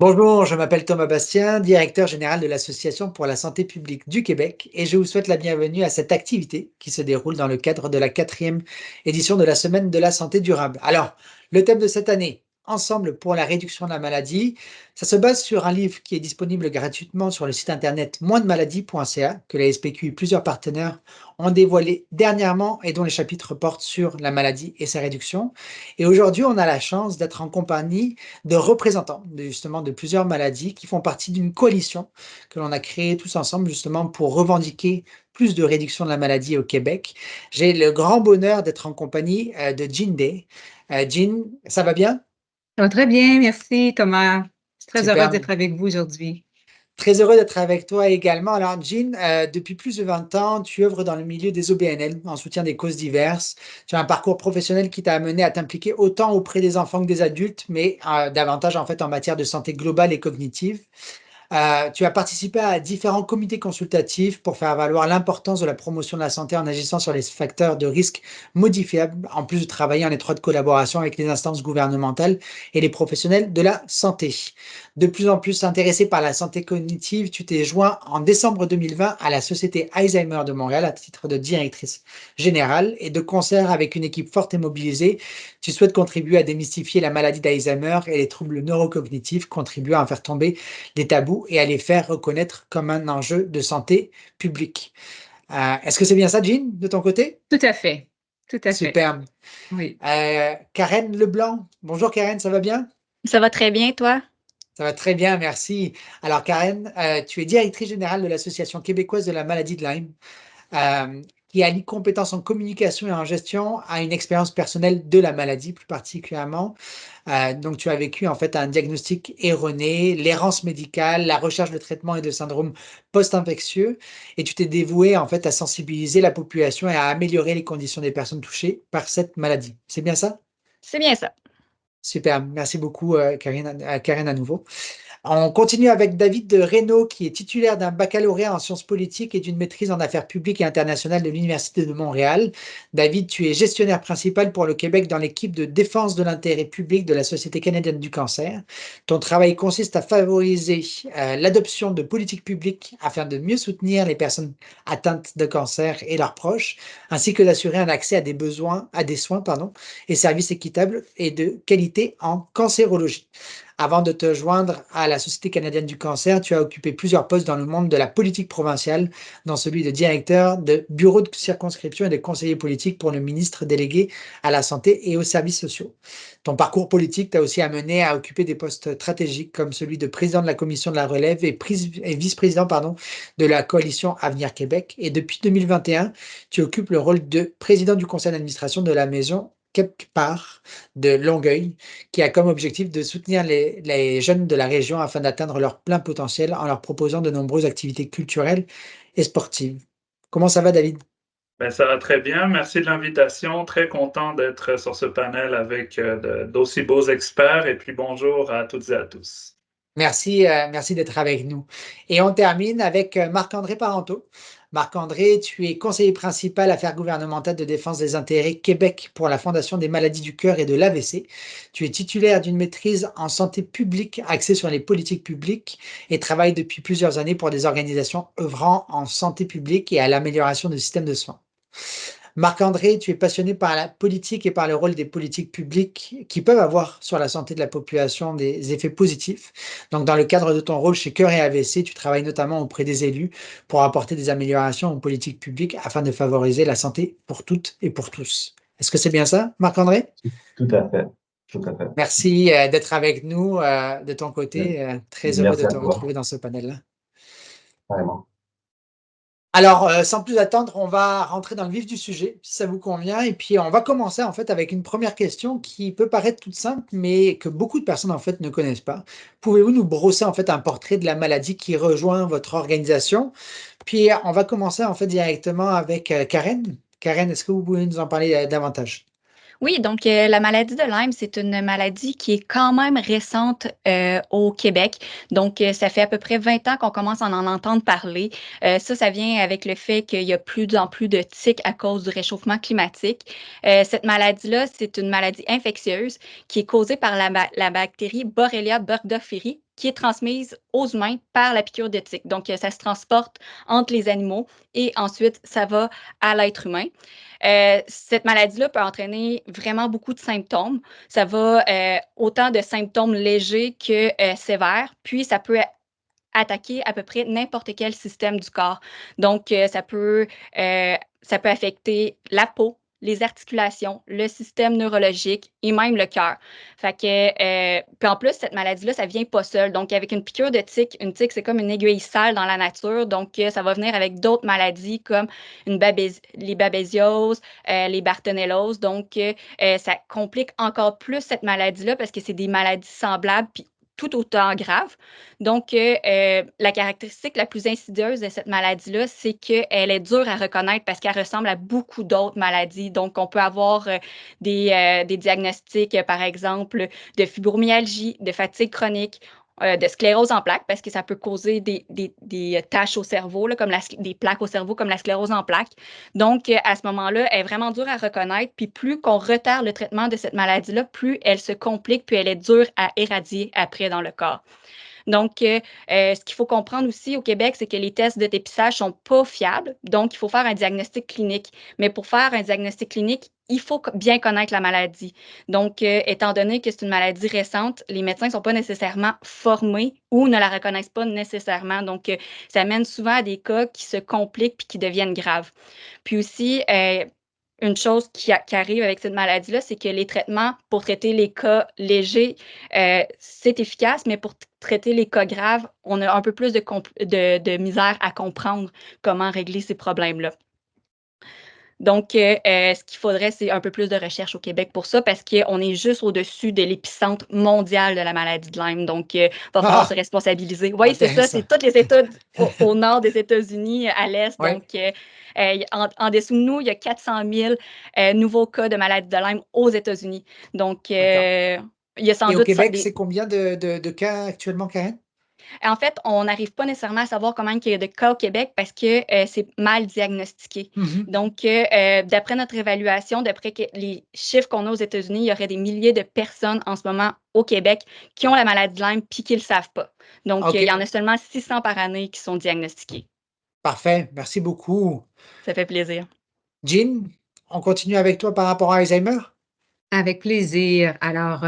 Bonjour, je m'appelle Thomas Bastien, directeur général de l'Association pour la santé publique du Québec et je vous souhaite la bienvenue à cette activité qui se déroule dans le cadre de la 4e édition de la Semaine de la santé durable. Alors, le thème de cette année, Ensemble pour la réduction de la maladie, ça se base sur un livre qui est disponible gratuitement sur le site internet moindemaladie.ca que la SPQ et plusieurs partenaires ont dévoilé dernièrement et dont les chapitres portent sur la maladie et sa réduction. Et aujourd'hui, on a la chance d'être en compagnie de représentants justement de plusieurs maladies qui font partie d'une coalition que l'on a créée tous ensemble justement pour revendiquer plus de réduction de la maladie au Québec. J'ai le grand bonheur d'être en compagnie de Jean Day. Jean, ça va bien? Ça va très bien, merci Thomas. Je suis très heureuse Super. d'être avec vous aujourd'hui. Très heureux d'être avec toi également. Alors, Jean, depuis plus de 20 ans, tu œuvres dans le milieu des OBNL en soutien des causes diverses. Tu as un parcours professionnel qui t'a amené à t'impliquer autant auprès des enfants que des adultes, mais davantage en fait en matière de santé globale et cognitive. Tu as participé à différents comités consultatifs pour faire valoir l'importance de la promotion de la santé en agissant sur les facteurs de risque modifiables, en plus de travailler en étroite collaboration avec les instances gouvernementales et les professionnels de la santé. De plus en plus intéressé par la santé cognitive, tu t'es joint en décembre 2020 à la Société Alzheimer de Montréal à titre de directrice générale et de concert avec une équipe forte et mobilisée, tu souhaites contribuer à démystifier la maladie d'Alzheimer et les troubles neurocognitifs, contribuant à faire tomber des tabous et à les faire reconnaître comme un enjeu de santé publique. Est-ce que c'est bien ça, Jean, de ton côté? Tout à fait, tout à fait. Superbe. Oui. Karen Leblanc. Bonjour Karen, ça va bien? Ça va très bien, toi? Ça va très bien, merci. Alors Karen, tu es directrice générale de l'Association québécoise de la maladie de Lyme, qui allie compétences en communication et en gestion à une expérience personnelle de la maladie plus particulièrement. Donc tu as vécu en fait un diagnostic erroné, l'errance médicale, la recherche de traitement et de syndrome post-infectieux et tu t'es dévoué en fait à sensibiliser la population et à améliorer les conditions des personnes touchées par cette maladie. C'est bien ça? C'est bien ça. Super, merci beaucoup Karen à nouveau. On continue avec David de Reynaud, qui est titulaire d'un baccalauréat en sciences politiques et d'une maîtrise en affaires publiques et internationales de l'Université de Montréal. David, tu es gestionnaire principal pour le Québec dans l'équipe de défense de l'intérêt public de la Société canadienne du cancer. Ton travail consiste à favoriser l'adoption de politiques publiques afin de mieux soutenir les personnes atteintes de cancer et leurs proches, ainsi que d'assurer un accès à des soins et services équitables et de qualité en cancérologie. Avant de te joindre à la Société canadienne du cancer, tu as occupé plusieurs postes dans le monde de la politique provinciale, dont celui de directeur de bureau de circonscription et de conseiller politique pour le ministre délégué à la santé et aux services sociaux. Ton parcours politique t'a aussi amené à occuper des postes stratégiques comme celui de président de la commission de la relève et vice-président de la coalition Avenir Québec. Et depuis 2021, tu occupes le rôle de président du conseil d'administration de la maison quelque part de Longueuil, qui a comme objectif de soutenir les jeunes de la région afin d'atteindre leur plein potentiel en leur proposant de nombreuses activités culturelles et sportives. Comment ça va, David? Ben, ça va très bien. Merci de l'invitation. Très content d'être sur ce panel avec d'aussi beaux experts. Et puis bonjour à toutes et à tous. Merci d'être avec nous. Et on termine avec Marc-André Parenteau. Marc-André, tu es conseiller principal affaires gouvernementales de défense des intérêts Québec pour la Fondation des maladies du cœur et de l'AVC. Tu es titulaire d'une maîtrise en santé publique axée sur les politiques publiques et travaille depuis plusieurs années pour des organisations œuvrant en santé publique et à l'amélioration du système de soins. Marc-André, tu es passionné par la politique et par le rôle des politiques publiques qui peuvent avoir sur la santé de la population des effets positifs. Donc, dans le cadre de ton rôle chez Cœur et AVC, tu travailles notamment auprès des élus pour apporter des améliorations aux politiques publiques afin de favoriser la santé pour toutes et pour tous. Est-ce que c'est bien ça, Marc-André? Tout à fait. Tout à fait. Merci d'être avec nous de ton côté. Très heureux de Merci à te toi. retrouver dans ce panel-là. Vraiment. Alors, sans plus attendre, on va rentrer dans le vif du sujet, si ça vous convient. Et puis, on va commencer en fait avec une première question qui peut paraître toute simple, mais que beaucoup de personnes en fait ne connaissent pas. Pouvez-vous nous brosser en fait un portrait de la maladie qui rejoint votre organisation? Puis, on va commencer en fait directement avec Karen. Karen, est-ce que vous pouvez nous en parler davantage? Oui, donc la maladie de Lyme, c'est une maladie qui est quand même récente au Québec. Donc, ça fait à peu près 20 ans qu'on commence à en entendre parler. Ça vient avec le fait qu'il y a plus en plus de tiques à cause du réchauffement climatique. Cette maladie-là, c'est une maladie infectieuse qui est causée par la bactérie Borrelia burgdorferi qui est transmise aux humains par la piqûre de tic. Donc, ça se transporte entre les animaux et ensuite, ça va à l'être humain. Cette maladie-là peut entraîner vraiment beaucoup de symptômes. Ça va autant de symptômes légers que sévères, puis ça peut attaquer à peu près n'importe quel système du corps. Donc, ça peut affecter la peau, les articulations, le système neurologique et même le cœur. Fait que, puis en plus, cette maladie-là, ça vient pas seule. Donc, avec une piqûre de tique, une tique, c'est comme une aiguille sale dans la nature. Donc, ça va venir avec d'autres maladies comme les babésioses, les bartonelloses. Donc, ça complique encore plus cette maladie-là parce que c'est des maladies semblables puis tout autant graves. Donc, la caractéristique la plus insidieuse de cette maladie-là, c'est qu'elle est dure à reconnaître parce qu'elle ressemble à beaucoup d'autres maladies. Donc, on peut avoir des diagnostics, par exemple, de fibromyalgie, de fatigue chronique, de sclérose en plaques, parce que ça peut causer des taches au cerveau, là, comme des plaques au cerveau, comme la sclérose en plaques. Donc, à ce moment-là, elle est vraiment dure à reconnaître. Puis, plus qu'on retarde le traitement de cette maladie-là, plus elle se complique, puis elle est dure à éradier après dans le corps. Donc, ce qu'il faut comprendre aussi au Québec, c'est que les tests de dépistage ne sont pas fiables. Donc, il faut faire un diagnostic clinique. Mais pour faire un diagnostic clinique, il faut bien connaître la maladie. Donc, étant donné que c'est une maladie récente, les médecins ne sont pas nécessairement formés ou ne la reconnaissent pas nécessairement. Donc, ça mène souvent à des cas qui se compliquent puis qui deviennent graves. Puis aussi, une chose qui arrive avec cette maladie-là, c'est que les traitements pour traiter les cas légers, c'est efficace, mais pour traiter les cas graves, on a un peu plus de misère à comprendre comment régler ces problèmes-là. Donc, ce qu'il faudrait, c'est un peu plus de recherche au Québec pour ça, parce qu'on est juste au-dessus de l'épicentre mondial de la maladie de Lyme. Donc, il va falloir se responsabiliser. Oui, c'est ça, c'est tous les États au nord des États-Unis, à l'est. Oui. Donc, en dessous de nous, il y a 400 000 nouveaux cas de maladie de Lyme aux États-Unis. Donc, il y a sans Et au doute Québec, c'est combien de cas actuellement, Karen? En fait, on n'arrive pas nécessairement à savoir combien il y a de cas au Québec parce que c'est mal diagnostiqué. Donc, d'après notre évaluation, d'après les chiffres qu'on a aux États-Unis, il y aurait des milliers de personnes en ce moment au Québec qui ont la maladie de Lyme puis qui ne le savent pas. Donc, il y en a seulement 600 par année qui sont diagnostiqués. Parfait, merci beaucoup. Ça fait plaisir. Jean, on continue avec toi par rapport à Alzheimer? Avec plaisir. Alors,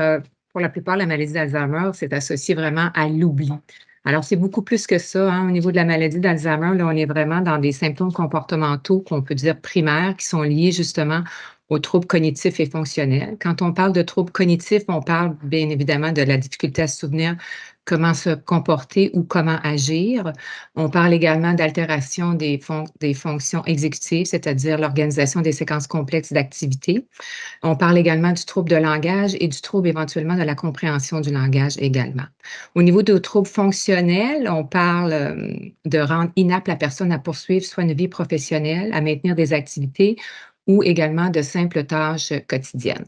pour la plupart, la maladie d'Alzheimer, c'est associé vraiment à l'oubli. Alors, c'est beaucoup plus que ça, hein. Au niveau de la maladie d'Alzheimer, là, on est vraiment dans des symptômes comportementaux qu'on peut dire primaires qui sont liés justement aux troubles cognitifs et fonctionnels. Quand on parle de troubles cognitifs, on parle bien évidemment de la difficulté à se souvenir comment se comporter ou comment agir. On parle également d'altération des fonctions exécutives, c'est-à-dire l'organisation des séquences complexes d'activités. On parle également du trouble de langage et du trouble éventuellement de la compréhension du langage également. Au niveau des troubles fonctionnels, on parle de rendre inapte la personne à poursuivre soit une vie professionnelle, à maintenir des activités ou également de simples tâches quotidiennes.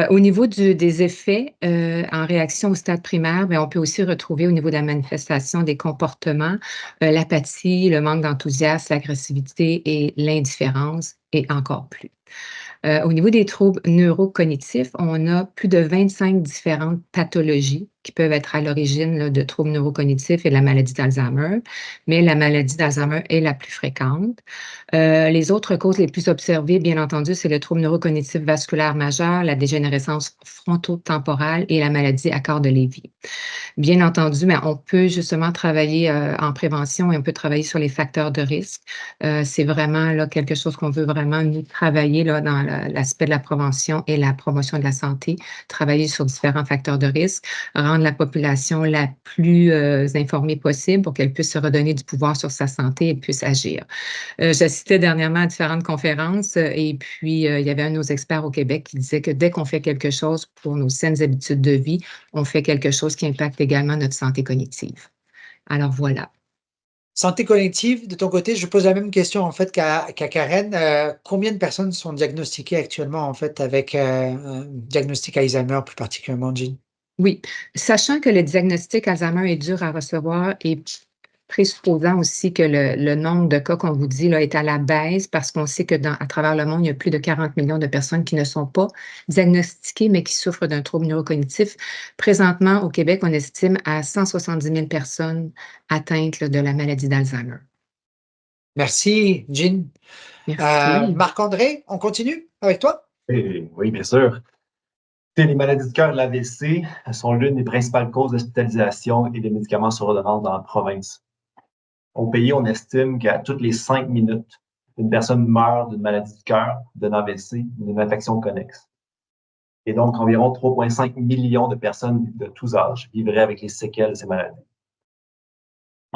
Au niveau des effets en réaction au stade primaire, bien, on peut aussi retrouver au niveau de la manifestation des comportements, l'apathie, le manque d'enthousiasme, l'agressivité et l'indifférence et encore plus. Au niveau des troubles neurocognitifs, on a plus de 25 différentes pathologies qui peuvent être à l'origine là, de troubles neurocognitifs et de la maladie d'Alzheimer, mais la maladie d'Alzheimer est la plus fréquente. Les autres causes les plus observées, bien entendu, c'est le trouble neurocognitif vasculaire majeur, la dégénérescence frontotemporale et la maladie à corps de Lévy. Bien entendu, mais on peut justement travailler en prévention et on peut travailler sur les facteurs de risque. C'est vraiment là, quelque chose qu'on veut vraiment nous travailler là, dans l'aspect de la prévention et la promotion de la santé, travailler sur différents facteurs de risque, rendre la population la plus informée possible pour qu'elle puisse se redonner du pouvoir sur sa santé et puisse agir. J'assistais dernièrement à différentes conférences et puis il y avait un de nos experts au Québec qui disait que dès qu'on fait quelque chose pour nos saines habitudes de vie, on fait quelque chose qui impacte également notre santé cognitive. Alors voilà. Santé cognitive, de ton côté, je pose la même question en fait qu'à Karen. Combien de personnes sont diagnostiquées actuellement en fait avec un diagnostic Alzheimer plus particulièrement, Jean? Oui, sachant que le diagnostic Alzheimer est dur à recevoir et présupposant aussi que le nombre de cas qu'on vous dit là, est à la baisse parce qu'on sait que à travers le monde, il y a plus de 40 millions de personnes qui ne sont pas diagnostiquées, mais qui souffrent d'un trouble neurocognitif. Présentement, au Québec, on estime à 170 000 personnes atteintes là, de la maladie d'Alzheimer. Merci, Jean. Merci. Marc-André, on continue avec toi? Oui, bien sûr. Les maladies du cœur et l'AVC sont l'une des principales causes d'hospitalisation et de médicaments sur ordonnance dans la province. Au pays, on estime qu'à toutes les 5 minutes, une personne meurt d'une maladie du cœur, d'un AVC, d'une infection connexe. Et donc, environ 3,5 millions de personnes de tous âges vivraient avec les séquelles de ces maladies.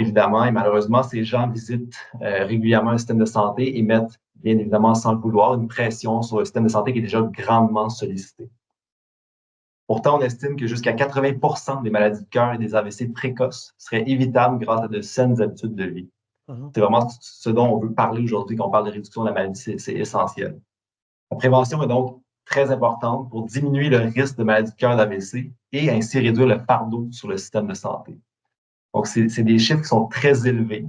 Évidemment, et malheureusement, ces gens visitent régulièrement le système de santé et mettent, bien évidemment, sans le vouloir, une pression sur le système de santé qui est déjà grandement sollicité. Pourtant, on estime que jusqu'à 80% des maladies de cœur et des AVC précoces seraient évitables grâce à de saines habitudes de vie. C'est vraiment ce dont on veut parler aujourd'hui quand on parle de réduction de la maladie, c'est essentiel. La prévention est donc très importante pour diminuer le risque de maladie de cœur et d'AVC et ainsi réduire le fardeau sur le système de santé. Donc, c'est des chiffres qui sont très élevés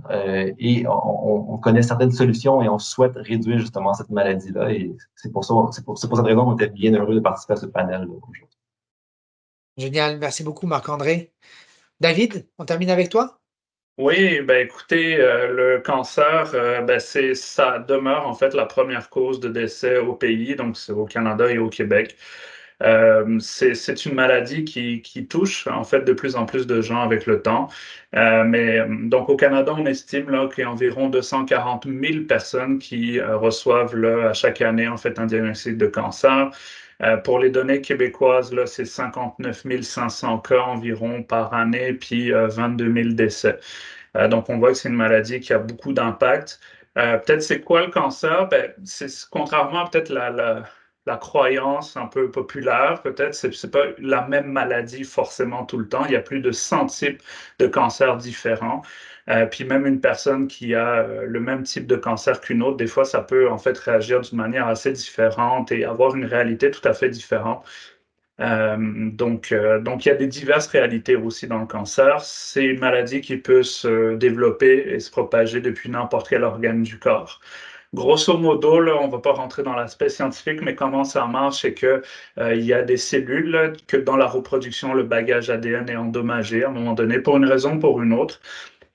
et on connaît certaines solutions et on souhaite réduire justement cette maladie-là. Et c'est pour cette raison qu'on était bien heureux de participer à ce panel aujourd'hui. Génial, merci beaucoup Marc-André. David, on termine avec toi? Oui, ben écoutez, le cancer, ça demeure en fait la première cause de décès au pays, donc c'est au Canada et au Québec. C'est une maladie qui touche en fait de plus en plus de gens avec le temps. Donc au Canada, on estime là qu'il y a environ 240 000 personnes qui reçoivent là, à chaque année en fait un diagnostic de cancer. Pour les données québécoises, là, c'est 59 500 cas environ par année, puis 22 000 décès. Donc, on voit que c'est une maladie qui a beaucoup d'impact. Peut-être c'est quoi le cancer? C'est contrairement à peut-être la croyance un peu populaire, peut-être c'est pas la même maladie forcément tout le temps. Il y a plus de 100 types de cancers différents. Puis même une personne qui a le même type de cancer qu'une autre, des fois, ça peut en fait réagir d'une manière assez différente et avoir une réalité tout à fait différente. Donc, il y a des diverses réalités aussi dans le cancer. C'est une maladie qui peut se développer et se propager depuis n'importe quel organe du corps. Grosso modo, là, on ne va pas rentrer dans l'aspect scientifique, mais comment ça marche, c'est que il y a des cellules là, que dans la reproduction, le bagage ADN est endommagé à un moment donné pour une raison ou pour une autre.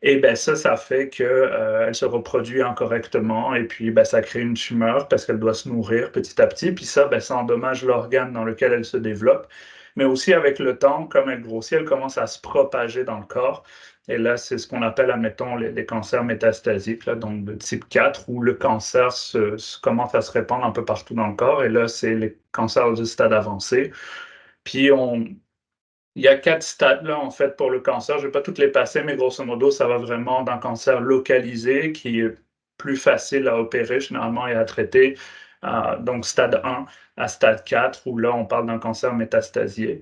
Et ben ça fait qu'elle se reproduit incorrectement et puis ça crée une tumeur parce qu'elle doit se nourrir petit à petit. Puis ça endommage l'organe dans lequel elle se développe. Mais aussi avec le temps, comme elle grossit, elle commence à se propager dans le corps. Et là, c'est ce qu'on appelle, admettons, les cancers métastasiques, là, donc de type 4, où le cancer commence à se répandre un peu partout dans le corps. Et là, c'est les cancers du stade avancé. Puis il y a 4 stades là, en fait, pour le cancer. Je ne vais pas toutes les passer, mais grosso modo, ça va vraiment d'un cancer localisé qui est plus facile à opérer généralement et à traiter. Donc, stade 1 à stade 4, où là, on parle d'un cancer métastasié.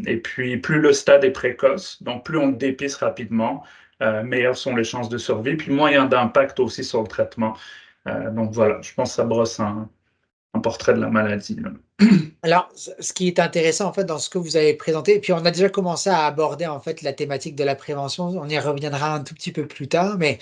Et puis, plus le stade est précoce, donc plus on le dépiste rapidement, meilleures sont les chances de survie, puis moins il y a d'impact aussi sur le traitement. Donc voilà, je pense que ça brosse un portrait de la maladie, là. Alors, ce qui est intéressant en fait dans ce que vous avez présenté, et puis on a déjà commencé à aborder en fait la thématique de la prévention, on y reviendra un tout petit peu plus tard, mais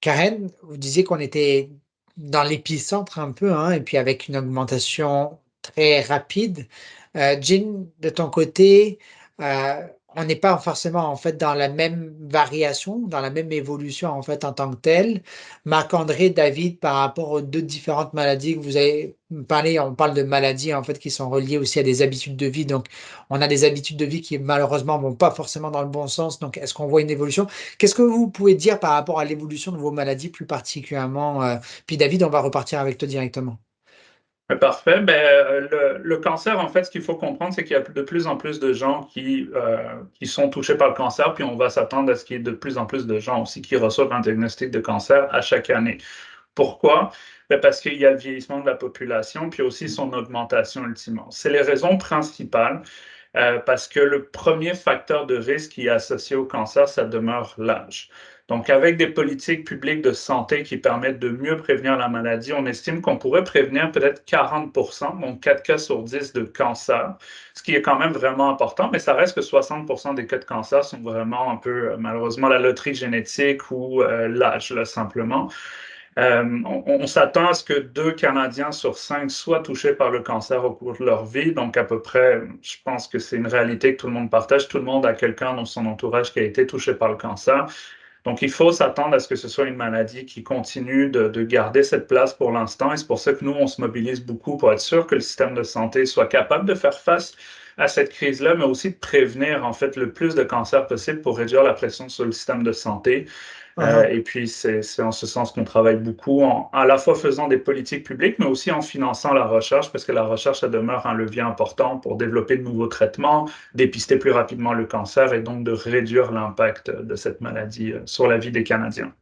Karen, vous disiez qu'on était dans l'épicentre un peu, hein, et puis avec une augmentation très rapide. Jean, de ton côté, on n'est pas forcément en fait dans la même variation, dans la même évolution en fait en tant que telle. Marc-André, David, par rapport aux 2 différentes maladies que vous avez parlé, on parle de maladies en fait qui sont reliées aussi à des habitudes de vie. Donc, on a des habitudes de vie qui malheureusement vont pas forcément dans le bon sens. Donc, est-ce qu'on voit une évolution? Qu'est-ce que vous pouvez dire par rapport à l'évolution de vos maladies plus particulièrement? Puis David, on va repartir avec toi directement. Parfait. Le cancer, en fait, ce qu'il faut comprendre, c'est qu'il y a de plus en plus de gens qui sont touchés par le cancer, puis on va s'attendre à ce qu'il y ait de plus en plus de gens aussi qui reçoivent un diagnostic de cancer à chaque année. Pourquoi? Parce qu'il y a le vieillissement de la population, puis aussi son augmentation ultimement. C'est les raisons principales, parce que le premier facteur de risque qui est associé au cancer, ça demeure l'âge. Donc, avec des politiques publiques de santé qui permettent de mieux prévenir la maladie, on estime qu'on pourrait prévenir peut-être 40%, donc 4 cas sur 10 de cancer, ce qui est quand même vraiment important, mais ça reste que 60% des cas de cancer sont vraiment un peu, malheureusement, la loterie génétique ou l'âge, là, simplement. On s'attend à ce que 2 Canadiens sur 5 soient touchés par le cancer au cours de leur vie. Donc, à peu près, je pense que c'est une réalité que tout le monde partage. Tout le monde a quelqu'un dans son entourage qui a été touché par le cancer. Donc, il faut s'attendre à ce que ce soit une maladie qui continue de garder cette place pour l'instant. Et c'est pour ça que nous, on se mobilise beaucoup pour être sûr que le système de santé soit capable de faire face à cette crise-là, mais aussi de prévenir, en fait, le plus de cancers possible pour réduire la pression sur le système de santé. Et puis, c'est en ce sens qu'on travaille beaucoup, à la fois faisant des politiques publiques, mais aussi en finançant la recherche, parce que la recherche, ça demeure un levier important pour développer de nouveaux traitements, dépister plus rapidement le cancer et donc de réduire l'impact de cette maladie sur la vie des Canadiens.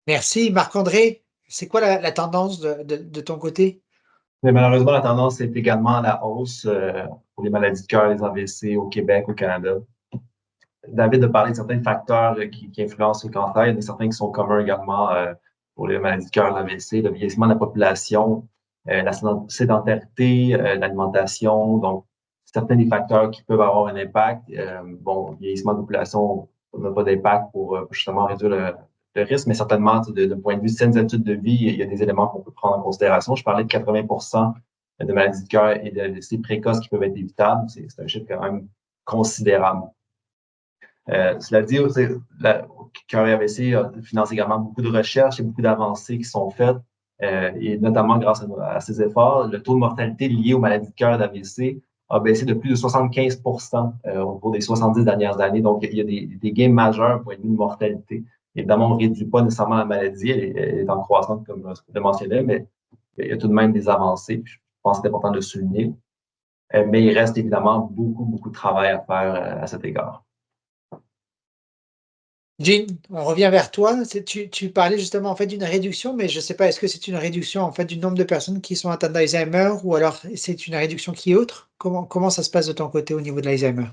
Merci. Marc-André, c'est quoi la tendance de ton côté? Mais malheureusement, la tendance est également à la hausse pour les maladies de cœur, les AVC au Québec, au Canada. David a parlé de certains facteurs qui influencent le cancer. Il y en a certains qui sont communs également pour les maladies de cœur, l'AVC, le vieillissement de la population, la sédentarité, l'alimentation. Donc, certains des facteurs qui peuvent avoir un impact. Bon, le vieillissement de la population n'a pas d'impact pour justement réduire le risque, mais certainement, de point de vue saines habitudes de vie, il y a des éléments qu'on peut prendre en considération. Je parlais de 80% de maladies de cœur et d'AVC précoces qui peuvent être évitables. C'est un chiffre quand même considérable. Cela dit, le Cœur et AVC finance également beaucoup de recherches et beaucoup d'avancées qui sont faites, et notamment grâce à ces efforts, le taux de mortalité lié aux maladies de cœur et d'AVC a baissé de plus de 75% au cours des 70 dernières années. Donc, il y a des gains majeurs pour une mortalité. Évidemment, on ne réduit pas nécessairement la maladie, elle est en croissance, comme je le mentionnais, mais il y a tout de même des avancées. Je pense que c'est important de le souligner. Mais il reste évidemment beaucoup de travail à faire à cet égard. Jean, on revient vers toi. Tu parlais justement en fait d'une réduction, mais je ne sais pas, est-ce que c'est une réduction en fait du nombre de personnes qui sont atteintes d'Alzheimer ou alors c'est une réduction qui est autre? Comment ça se passe de ton côté au niveau de l'Alzheimer?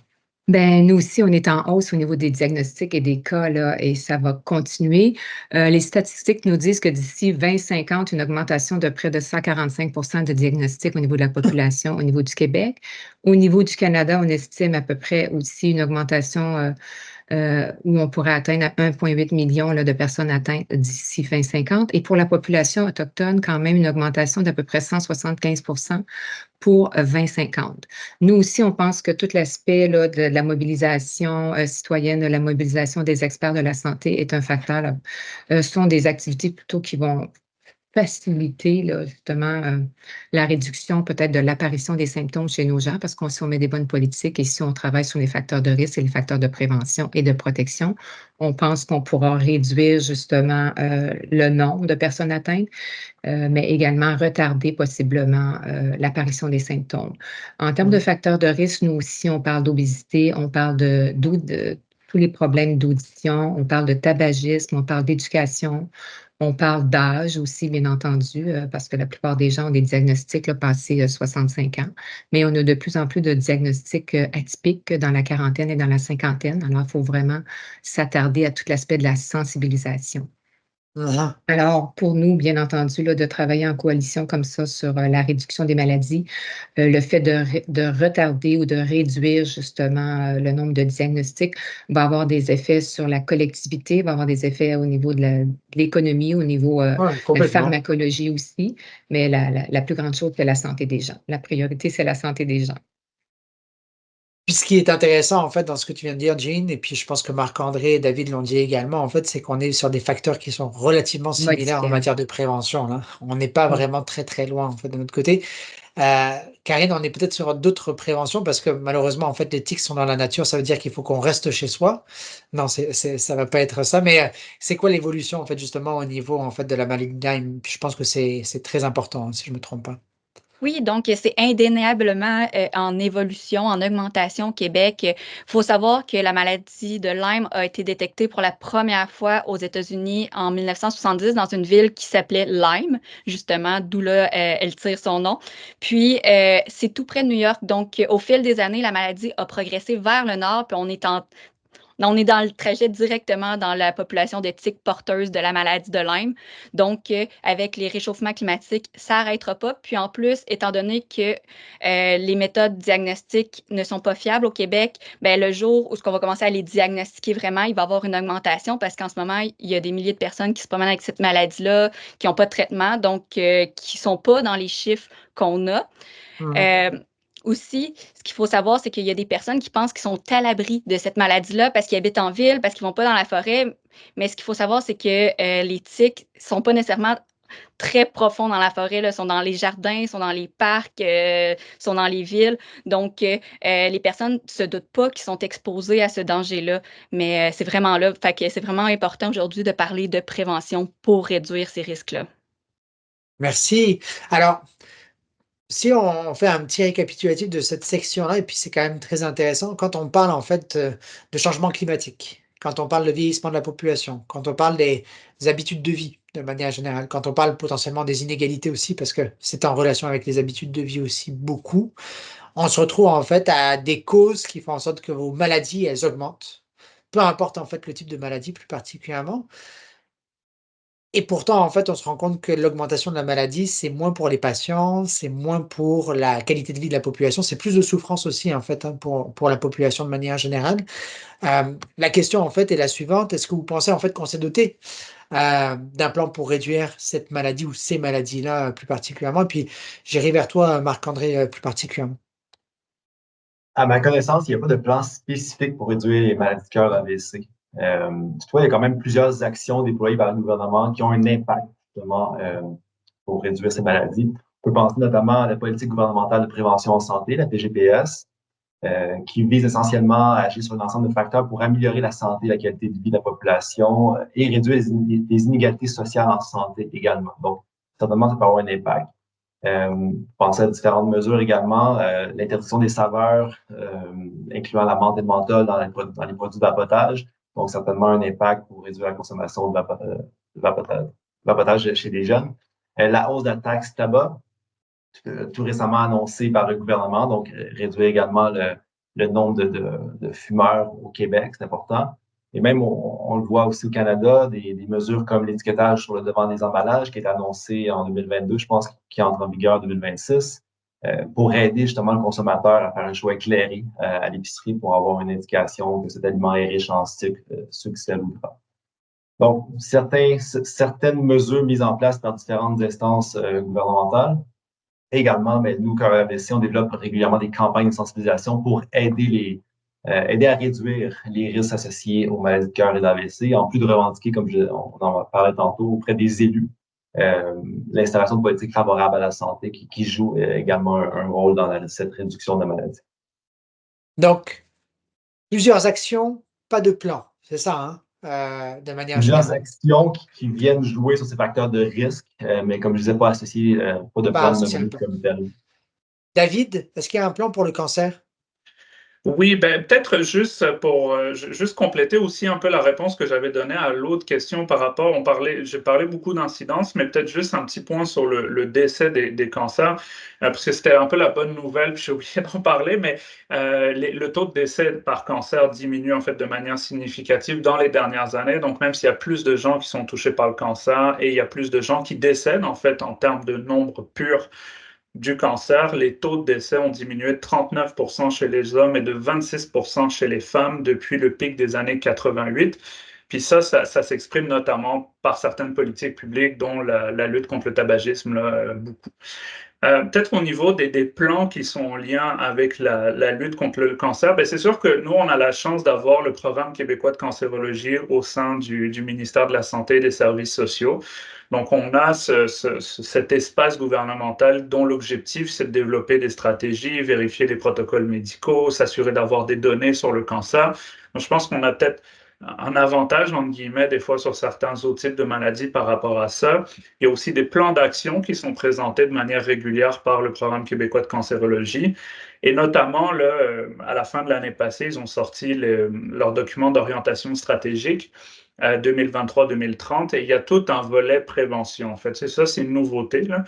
Ben, nous aussi, on est en hausse au niveau des diagnostics et des cas, là, et ça va continuer. Les statistiques nous disent que d'ici 2050, une augmentation de près de 145% de diagnostics au niveau de la population, au niveau du Québec. Au niveau du Canada, on estime à peu près aussi une augmentation où on pourrait atteindre 1,8 million là, de personnes atteintes d'ici 2050. Et pour la population autochtone, quand même une augmentation d'à peu près 175% pour 2050. Nous aussi, on pense que tout l'aspect là, de la mobilisation citoyenne, de la mobilisation des experts de la santé est un facteur. Là. Ce sont des activités plutôt qui vont faciliter là, justement la réduction peut-être de l'apparition des symptômes chez nos gens, parce qu'on si on met des bonnes politiques et si on travaille sur les facteurs de risque et les facteurs de prévention et de protection, on pense qu'on pourra réduire justement le nombre de personnes atteintes, mais également retarder possiblement l'apparition des symptômes. En termes de facteurs de risque, nous aussi, on parle d'obésité, on parle de tous les problèmes d'audition, on parle de tabagisme, on parle d'éducation, on parle d'âge aussi, bien entendu, parce que la plupart des gens ont des diagnostics là, passés 65 ans, mais on a de plus en plus de diagnostics atypiques dans la quarantaine et dans la cinquantaine. Alors, il faut vraiment s'attarder à tout l'aspect de la sensibilisation. Alors, pour nous, bien entendu, là, de travailler en coalition comme ça sur la réduction des maladies, le fait de retarder ou de réduire justement le nombre de diagnostics va avoir des effets sur la collectivité, va avoir des effets au niveau de l'économie, au niveau de la Complètement. pharmacologie aussi, mais la plus grande chose, c'est la santé des gens. La priorité, c'est la santé des gens. Puis ce qui est intéressant, en fait, dans ce que tu viens de dire, Jean, et puis je pense que Marc-André et David l'ont dit également, en fait, c'est qu'on est sur des facteurs qui sont relativement similaires en Différent. matière de prévention, là. On n'est pas Oui. vraiment très loin, en fait, de notre côté. Karine, on est peut-être sur d'autres préventions parce que malheureusement, en fait, les tics sont dans la nature, ça veut dire qu'il faut qu'on reste chez soi. Non, ça va pas être ça, mais c'est quoi l'évolution, en fait, justement, au niveau, en fait, de la maladie de Lyme? Puis je pense que c'est très important, hein, si je me trompe pas. Oui, donc c'est indéniablement en évolution, en augmentation au Québec. Il faut savoir que la maladie de Lyme a été détectée pour la première fois aux États-Unis en 1970 dans une ville qui s'appelait Lyme, justement, d'où là elle tire son nom. Puis c'est tout près de New York. Donc au fil des années, la maladie a progressé vers le nord, puis On est dans le trajet directement dans la population de tiques porteuses de la maladie de Lyme. Donc, avec les réchauffements climatiques, ça n'arrêtera pas. Puis en plus, étant donné que les méthodes diagnostiques ne sont pas fiables au Québec, ben, le jour où on va commencer à les diagnostiquer vraiment, il va y avoir une augmentation parce qu'en ce moment, il y a des milliers de personnes qui se promènent avec cette maladie-là, qui n'ont pas de traitement, donc qui ne sont pas dans les chiffres qu'on a. Aussi, ce qu'il faut savoir, c'est qu'il y a des personnes qui pensent qu'ils sont à l'abri de cette maladie-là parce qu'ils habitent en ville, parce qu'ils ne vont pas dans la forêt. Mais ce qu'il faut savoir, c'est que les tiques ne sont pas nécessairement très profonds dans la forêt, là, sont dans les jardins, sont dans les parcs, sont dans les villes. Donc, les personnes ne se doutent pas qu'ils sont exposés à ce danger-là. Mais c'est vraiment là. Fait que c'est vraiment important aujourd'hui de parler de prévention pour réduire ces risques-là. Merci. Alors, si on fait un petit récapitulatif de cette section-là, et puis c'est quand même très intéressant, quand on parle en fait de changement climatique, quand on parle de vieillissement de la population, quand on parle des habitudes de vie de manière générale, quand on parle potentiellement des inégalités aussi, parce que c'est en relation avec les habitudes de vie aussi beaucoup, on se retrouve en fait à des causes qui font en sorte que vos maladies, elles augmentent, peu importe en fait le type de maladie plus particulièrement. Et pourtant, en fait, on se rend compte que l'augmentation de la maladie, c'est moins pour les patients, c'est moins pour la qualité de vie de la population, c'est plus de souffrance aussi, en fait, hein, pour la population de manière générale. La question, en fait, est la suivante: est-ce que vous pensez, en fait, qu'on s'est doté d'un plan pour réduire cette maladie ou ces maladies-là plus particulièrement? Et puis, j'irai vers toi, Marc-André, plus particulièrement. À ma connaissance, il n'y a pas de plan spécifique pour réduire les maladies de cœur AVC. Toutefois, il y a quand même plusieurs actions déployées par le gouvernement qui ont un impact justement pour réduire ces maladies. On peut penser notamment à la politique gouvernementale de prévention en santé, la PGPS, qui vise essentiellement à agir sur un ensemble de facteurs pour améliorer la santé et la qualité de vie de la population et réduire les inégalités sociales en santé également. Donc, certainement, ça peut avoir un impact. Penser à différentes mesures également, l'interdiction des saveurs, incluant la menthe et le menthol dans les produits de vapotage, donc certainement un impact pour réduire la consommation de vapotage chez les jeunes. La hausse de la taxe tabac, tout récemment annoncée par le gouvernement, donc réduire également le nombre de fumeurs au Québec, c'est important. Et même, on le voit aussi au Canada, des mesures comme l'étiquetage sur le devant des emballages qui est annoncé en 2022, je pense, qui entre en vigueur en 2026, pour aider justement le consommateur à faire un choix éclairé à l'épicerie pour avoir une indication que cet aliment est riche en sucre, sel ou gras. Donc, certaines mesures mises en place par différentes instances gouvernementales. Également, nous, Cœur AVC, on développe régulièrement des campagnes de sensibilisation pour aider à réduire les risques associés aux maladies de cœur et d'AVC, en plus de revendiquer, comme on en parlait tantôt, auprès des élus, l'installation de politiques favorables à la santé qui joue également un rôle dans cette réduction de la maladie. Donc, plusieurs actions, pas de plan, c'est ça, hein? De manière Plusieurs générale. actions qui viennent jouer sur ces facteurs de risque, mais comme je disais, pas associés, pas de plan de mesure comme tel. David, est-ce qu'il y a un plan pour le cancer? Oui, ben, peut-être juste pour juste compléter aussi un peu la réponse que j'avais donnée à l'autre question par rapport, j'ai parlé beaucoup d'incidence, mais peut-être juste un petit point sur le décès des cancers, parce que c'était un peu la bonne nouvelle, puis j'ai oublié d'en parler, mais le taux de décès par cancer diminue en fait de manière significative dans les dernières années. Donc même s'il y a plus de gens qui sont touchés par le cancer et il y a plus de gens qui décèdent en fait en termes de nombre pur du cancer, les taux de décès ont diminué de 39% chez les hommes et de 26% chez les femmes depuis le pic des années 88. Puis ça s'exprime notamment par certaines politiques publiques, dont la lutte contre le tabagisme, là, beaucoup. Peut-être au niveau des plans qui sont en lien avec la lutte contre le cancer, ben c'est sûr que nous, on a la chance d'avoir le programme québécois de cancérologie au sein du ministère de la Santé et des Services sociaux. Donc, on a cet espace gouvernemental dont l'objectif, c'est de développer des stratégies, vérifier les protocoles médicaux, s'assurer d'avoir des données sur le cancer. Donc, je pense qu'on a peut-être un avantage, entre guillemets, des fois sur certains autres types de maladies par rapport à ça. Il y a aussi des plans d'action qui sont présentés de manière régulière par le programme québécois de cancérologie. Et notamment, là, à la fin de l'année passée, ils ont sorti leur document d'orientation stratégique 2023-2030, et il y a tout un volet prévention. En fait, c'est une nouveauté, là.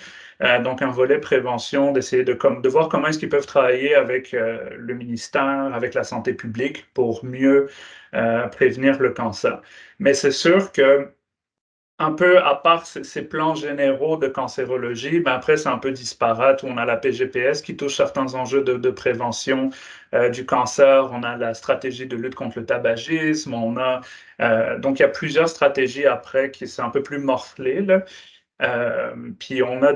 Donc, un volet prévention, d'essayer de voir comment est-ce qu'ils peuvent travailler avec le ministère, avec la santé publique pour mieux prévenir le cancer. Mais c'est sûr que un peu à part ces plans généraux de cancérologie, ben après, c'est un peu disparate, où on a la PGPS qui touche certains enjeux de prévention du cancer, on a la stratégie de lutte contre le tabagisme, donc il y a plusieurs stratégies après qui sont un peu plus morcelées, là. Puis on a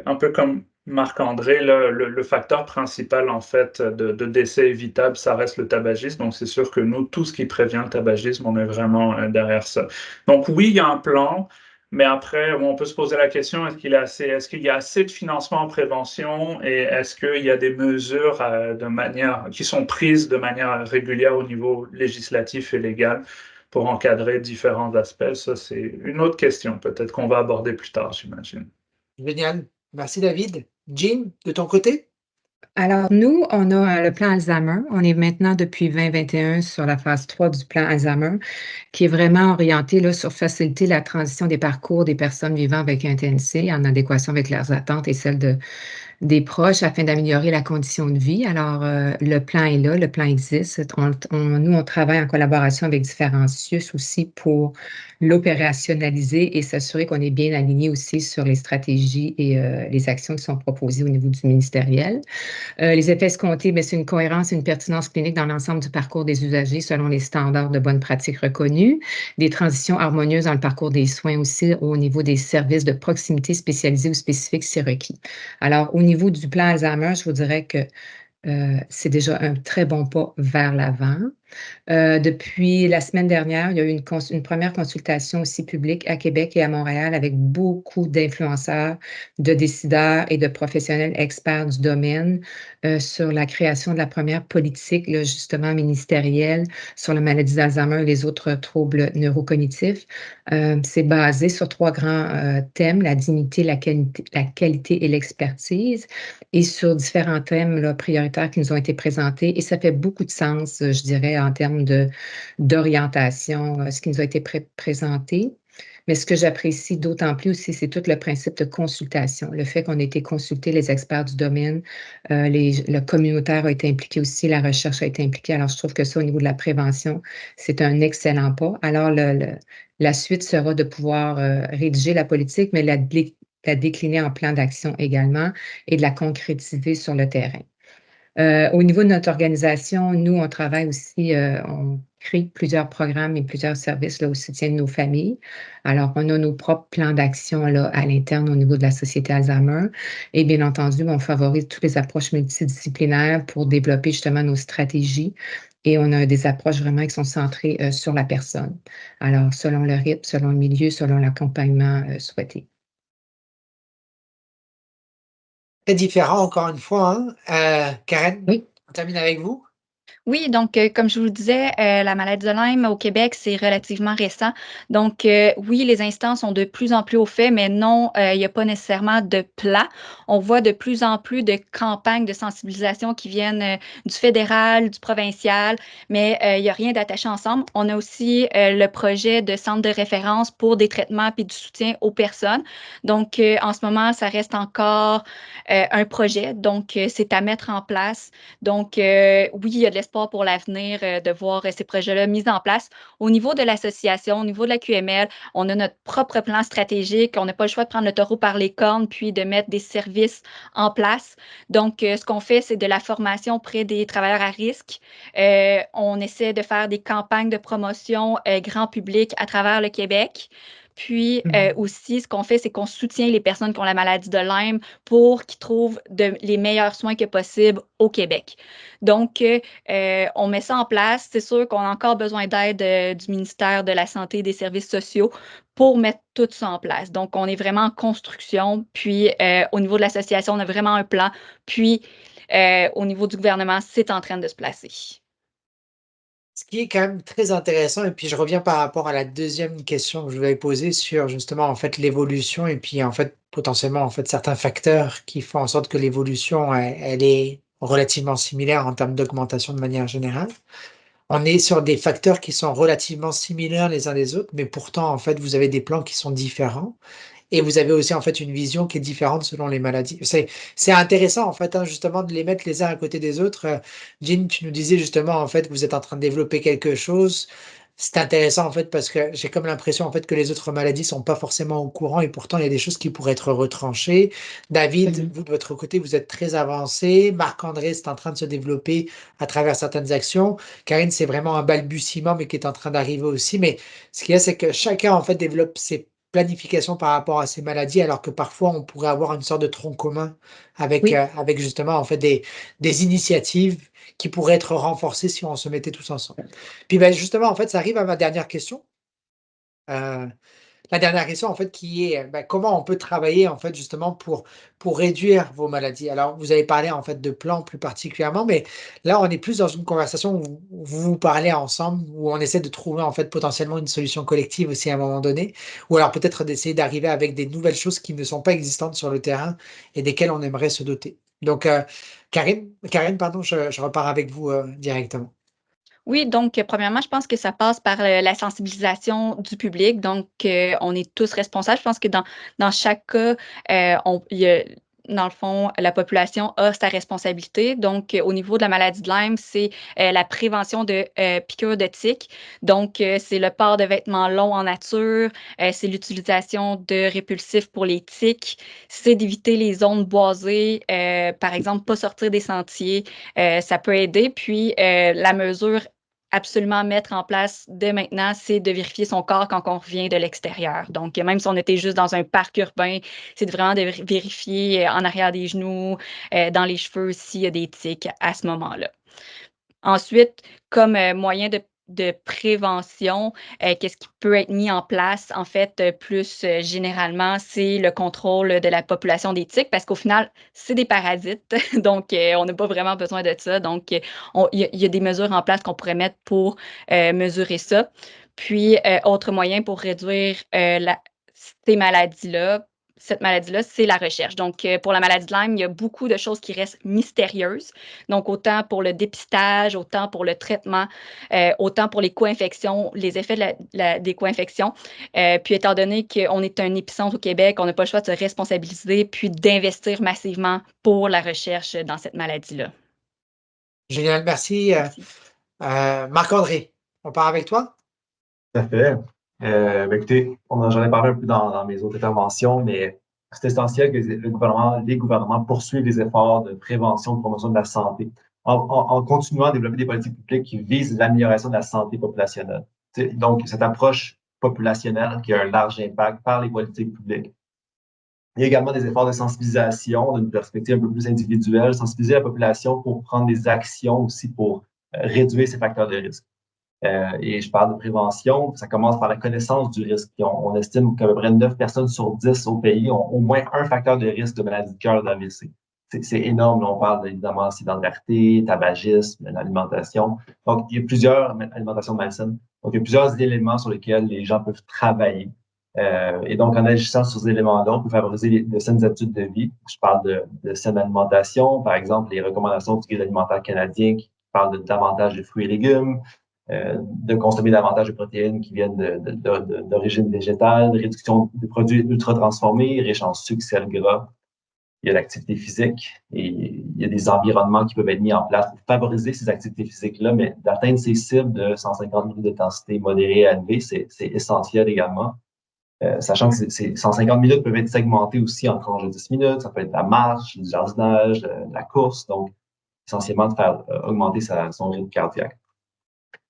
un peu comme Marc-André, le facteur principal en fait de décès évitable, ça reste le tabagisme. Donc c'est sûr que nous, tout ce qui prévient le tabagisme, on est vraiment derrière ça. Donc oui, il y a un plan, mais après, on peut se poser la question, est-ce qu'il y a assez de financement en prévention et est-ce qu'il y a des mesures qui sont prises de manière régulière au niveau législatif et légal pour encadrer différents aspects? Ça, c'est une autre question, peut-être qu'on va aborder plus tard, j'imagine. Génial. Merci David. Jean, de ton côté? Alors, nous, on a le plan Alzheimer. On est maintenant depuis 2021 sur la phase 3 du plan Alzheimer, qui est vraiment orienté là, sur faciliter la transition des parcours des personnes vivant avec un TNC en adéquation avec leurs attentes et celles des proches afin d'améliorer la condition de vie. Alors, le plan est là, le plan existe. Nous, on travaille en collaboration avec différents CIUS aussi pour l'opérationnaliser et s'assurer qu'on est bien aligné aussi sur les stratégies et les actions qui sont proposées au niveau du ministériel. Les effets escomptés, c'est une cohérence et une pertinence clinique dans l'ensemble du parcours des usagers selon les standards de bonne pratique reconnus, des transitions harmonieuses dans le parcours des soins aussi au niveau des services de proximité spécialisés ou spécifiques si requis. Alors, au niveau du plan Alzheimer, je vous dirais que c'est déjà un très bon pas vers l'avant. Depuis la semaine dernière, il y a eu une première consultation aussi publique à Québec et à Montréal avec beaucoup d'influenceurs, de décideurs et de professionnels experts du domaine sur la création de la première politique, là, justement ministérielle, sur la maladie d'Alzheimer et les autres troubles neurocognitifs. C'est basé sur 3 grands thèmes, la dignité, la qualité et l'expertise, et sur différents thèmes là, prioritaires qui nous ont été présentés. Et ça fait beaucoup de sens, je dirais, en termes d'orientation, ce qui nous a été présenté. Mais ce que j'apprécie d'autant plus aussi, c'est tout le principe de consultation, le fait qu'on ait été consulter les experts du domaine, le communautaire a été impliqué aussi, la recherche a été impliquée. Alors, je trouve que ça, au niveau de la prévention, c'est un excellent pas. Alors, la suite sera de pouvoir rédiger la politique, mais la décliner en plan d'action également et de la concrétiser sur le terrain. Au niveau de notre organisation, nous, on travaille aussi, on crée plusieurs programmes et plusieurs services là, au soutien de nos familles. Alors, on a nos propres plans d'action là, à l'interne au niveau de la Société Alzheimer. Et bien entendu, on favorise toutes les approches multidisciplinaires pour développer justement nos stratégies. Et on a des approches vraiment qui sont centrées sur la personne. Alors, selon le rythme, selon le milieu, selon l'accompagnement souhaité. Très différent, encore une fois, hein. Karen, Oui. on termine avec vous. Oui, donc comme je vous le disais, la maladie de Lyme au Québec, c'est relativement récent. Donc oui, les instances sont de plus en plus au fait, mais non, il n'y a pas nécessairement de plan. On voit de plus en plus de campagnes de sensibilisation qui viennent du fédéral, du provincial, mais il n'y a rien d'attaché ensemble. On a aussi le projet de centre de référence pour des traitements et du soutien aux personnes. Donc en ce moment, ça reste encore un projet, donc c'est à mettre en place. Donc oui, il y a de l'espoir pour l'avenir de voir ces projets-là mis en place. Au niveau de l'association, au niveau de la QML, on a notre propre plan stratégique. On n'a pas le choix de prendre le taureau par les cornes puis de mettre des services en place. Donc, ce qu'on fait, c'est de la formation auprès des travailleurs à risque. On essaie de faire des campagnes de promotion grand public à travers le Québec. Puis aussi, ce qu'on fait, c'est qu'on soutient les personnes qui ont la maladie de Lyme pour qu'ils trouvent les meilleurs soins que possible au Québec. Donc, on met ça en place. C'est sûr qu'on a encore besoin d'aide du ministère de la Santé et des Services sociaux pour mettre tout ça en place. Donc, on est vraiment en construction. Puis, au niveau de l'association, on a vraiment un plan. Puis, au niveau du gouvernement, c'est en train de se placer. Ce qui est quand même très intéressant, et puis je reviens par rapport à la deuxième question que je vous avais posée sur justement en fait l'évolution et puis en fait potentiellement en fait certains facteurs qui font en sorte que l'évolution elle est relativement similaire en termes d'augmentation de manière générale. on est sur des facteurs qui sont relativement similaires les uns des autres, mais pourtant, en fait, vous avez des plans qui sont différents et vous avez aussi, en fait, une vision qui est différente selon les maladies. C'est intéressant, en fait, hein, justement, de les mettre les uns à côté des autres. Jean, tu nous disais justement, en fait, que vous êtes en train de développer quelque chose. C'est intéressant, en fait, parce que j'ai comme l'impression, en fait, que les autres maladies sont pas forcément au courant et pourtant, il y a des choses qui pourraient être retranchées. David, Absolument. vous, de votre côté, vous êtes très avancé. Marc-André, c'est en train de se développer à travers certaines actions. Karine, c'est vraiment un balbutiement, mais qui est en train d'arriver aussi. Mais ce qu'il y a, c'est que chacun, en fait, développe ses planifications par rapport à ces maladies, alors que parfois, on pourrait avoir une sorte de tronc commun avec, Oui. avec justement, en fait, des initiatives qui pourraient être renforcées si on se mettait tous ensemble. Puis ben, justement, en fait, ça arrive à ma dernière question. Heu, la dernière question, en fait, qui est, bah, comment on peut travailler, en fait, justement pour réduire vos maladies? Alors, vous avez parlé, en fait, de plans plus particulièrement, mais là, on est plus dans une conversation où vous vous parlez ensemble, où on essaie de trouver, en fait, potentiellement une solution collective aussi à un moment donné, ou alors peut-être d'essayer d'arriver avec des nouvelles choses qui ne sont pas existantes sur le terrain et desquelles on aimerait se doter. Donc, Karine, pardon, je repars avec vous, directement. Oui, donc, premièrement, je pense que ça passe par, la sensibilisation du public. Donc, on est tous responsables. Je pense que dans chaque cas, il y a dans le fond, la population a sa responsabilité. Donc, au niveau de la maladie de Lyme, c'est, la prévention de, piqûres de tiques. Donc, c'est le port de vêtements longs en nature, c'est l'utilisation de répulsifs pour les tiques, c'est d'éviter les zones boisées, par exemple, pas sortir des sentiers, ça peut aider. Puis, la mesure absolument mettre en place dès maintenant, c'est de vérifier son corps quand on revient de l'extérieur. Donc, même si on était juste dans un parc urbain, c'est vraiment de vérifier en arrière des genoux, dans les cheveux, s'il y a des tiques à ce moment-là. Ensuite, comme, moyen de prévention, qu'est-ce qui peut être mis en place, en fait, plus, généralement, c'est le contrôle de la population des tiques parce qu'au final, c'est des parasites, donc on n'a pas vraiment besoin de ça. Donc il y a des mesures en place qu'on pourrait mettre pour, mesurer ça. Puis, autre moyen pour réduire, la ces maladies-là cette maladie-là, c'est la recherche. Donc, pour la maladie de Lyme, il y a beaucoup de choses qui restent mystérieuses. Donc, autant pour le dépistage, autant pour le traitement, autant pour les co-infections, les effets des co-infections. Puis, étant donné qu'on est un épicentre au Québec, on n'a pas le choix de se responsabiliser puis d'investir massivement pour la recherche dans cette maladie-là. Génial, merci, Merci. Marc-André, on part avec toi? Tout à fait. Écoutez, j'en ai parlé un peu dans mes autres interventions, mais c'est essentiel que les gouvernements poursuivent les efforts de prévention, de promotion de la santé, en continuant à développer des politiques publiques qui visent l'amélioration de la santé populationnelle. Donc, cette approche populationnelle qui a un large impact par les politiques publiques. Il y a également des efforts de sensibilisation d'une perspective un peu plus individuelle, sensibiliser la population pour prendre des actions aussi pour réduire ces facteurs de risque. Et je parle de prévention, ça commence par la connaissance du risque. On estime qu'à peu près 9 personnes sur 10 au pays ont au moins un facteur de risque de maladie de cœur, d'AVC. C'est énorme. Là, on parle évidemment sédentarité, tabagisme, l'alimentation. Donc, il y a plusieurs alimentations malsaines. Donc, il y a plusieurs éléments sur lesquels les gens peuvent travailler. Et donc, en agissant sur ces éléments-là, on peut favoriser de saines habitudes de vie. Je parle de saine alimentation, par exemple, les recommandations du Guide alimentaire canadien qui parlent de davantage de fruits et légumes, de consommer davantage de protéines qui viennent d'origine végétale, de réduction de produits ultra transformés, riches en sucre, sel, gras. Il y a l'activité physique et il y a des environnements qui peuvent être mis en place pour favoriser ces activités physiques-là, mais d'atteindre ces cibles de 150 minutes d'intensité modérée à élevée, c'est essentiel également. Sachant que ces 150 minutes peuvent être segmentées aussi en tranches de 10 minutes, ça peut être la marche, du jardinage, la course, donc essentiellement de faire augmenter son rythme cardiaque.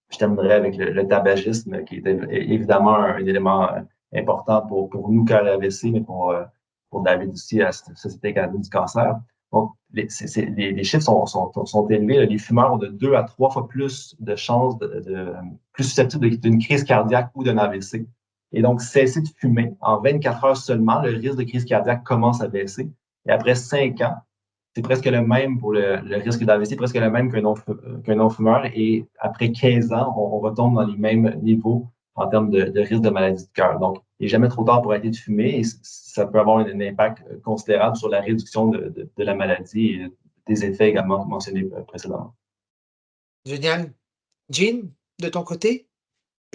Je terminerai avec le tabagisme, qui est évidemment un élément important pour nous, cas AVC, mais pour David aussi, à la Société canadienne du cancer. Donc, les chiffres sont élevés. Là. Les fumeurs ont de 2 à 3 fois plus de chances plus susceptibles d'une crise cardiaque ou d'un AVC. Et donc, cesser de fumer en 24 heures seulement, le risque de crise cardiaque commence à baisser. Et après 5 ans, c'est presque le même pour le risque d'AVC, presque le même qu'un non-fumeur. Et après 15 ans, on retombe dans les mêmes niveaux en termes de risque de maladie de cœur. Donc, il n'est jamais trop tard pour arrêter de fumer et ça peut avoir un impact considérable sur la réduction de la maladie et des effets également mentionnés précédemment. Génial. Jean, de ton côté?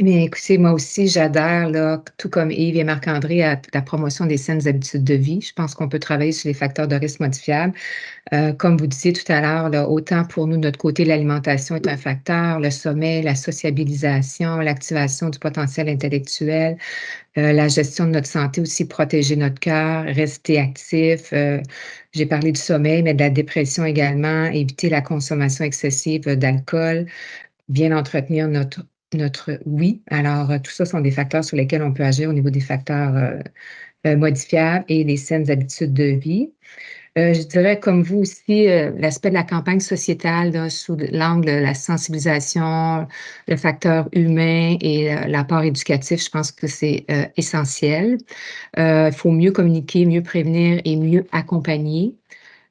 Mais écoutez, moi aussi, j'adhère, là, tout comme Yves et Marc-André, à la promotion des saines habitudes de vie. Je pense qu'on peut travailler sur les facteurs de risque modifiables. Comme vous disiez tout à l'heure, là, autant pour nous, de notre côté, l'alimentation est un facteur, le sommeil, la sociabilisation, l'activation du potentiel intellectuel, la gestion de notre santé aussi, protéger notre cœur, rester actif. J'ai parlé du sommeil, mais de la dépression également, éviter la consommation excessive d'alcool, bien entretenir notre oui. Alors, tout ça sont des facteurs sur lesquels on peut agir au niveau des facteurs modifiables et les saines habitudes de vie. Je dirais comme vous aussi, l'aspect de la campagne sociétale là, sous l'angle de la sensibilisation, le facteur humain et l'apport éducatif, je pense que c'est essentiel. Il faut mieux communiquer, mieux prévenir et mieux accompagner.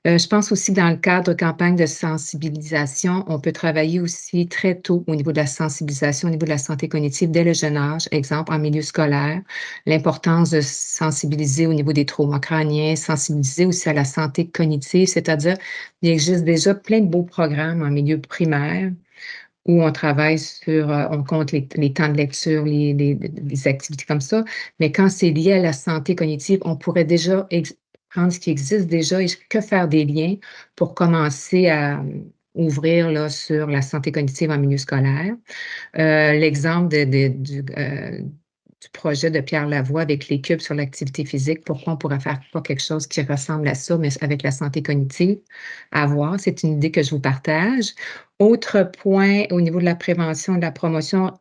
Je pense aussi que dans le cadre de campagnes de sensibilisation, on peut travailler aussi très tôt au niveau de la sensibilisation, au niveau de la santé cognitive dès le jeune âge, exemple en milieu scolaire, l'importance de sensibiliser au niveau des traumas crâniens, sensibiliser aussi à la santé cognitive, c'est-à-dire il existe déjà plein de beaux programmes en milieu primaire où on travaille sur, on compte les temps de lecture, les activités comme ça, mais quand c'est lié à la santé cognitive, on pourrait déjà prendre ce qui existe déjà et que faire des liens pour commencer à ouvrir là, sur la santé cognitive en milieu scolaire. L'exemple du projet de Pierre Lavoie avec les cubes sur l'activité physique, pourquoi on pourrait faire pas quelque chose qui ressemble à ça, mais avec la santé cognitive, à voir. C'est une idée que je vous partage. Autre point au niveau de la prévention et de la promotion,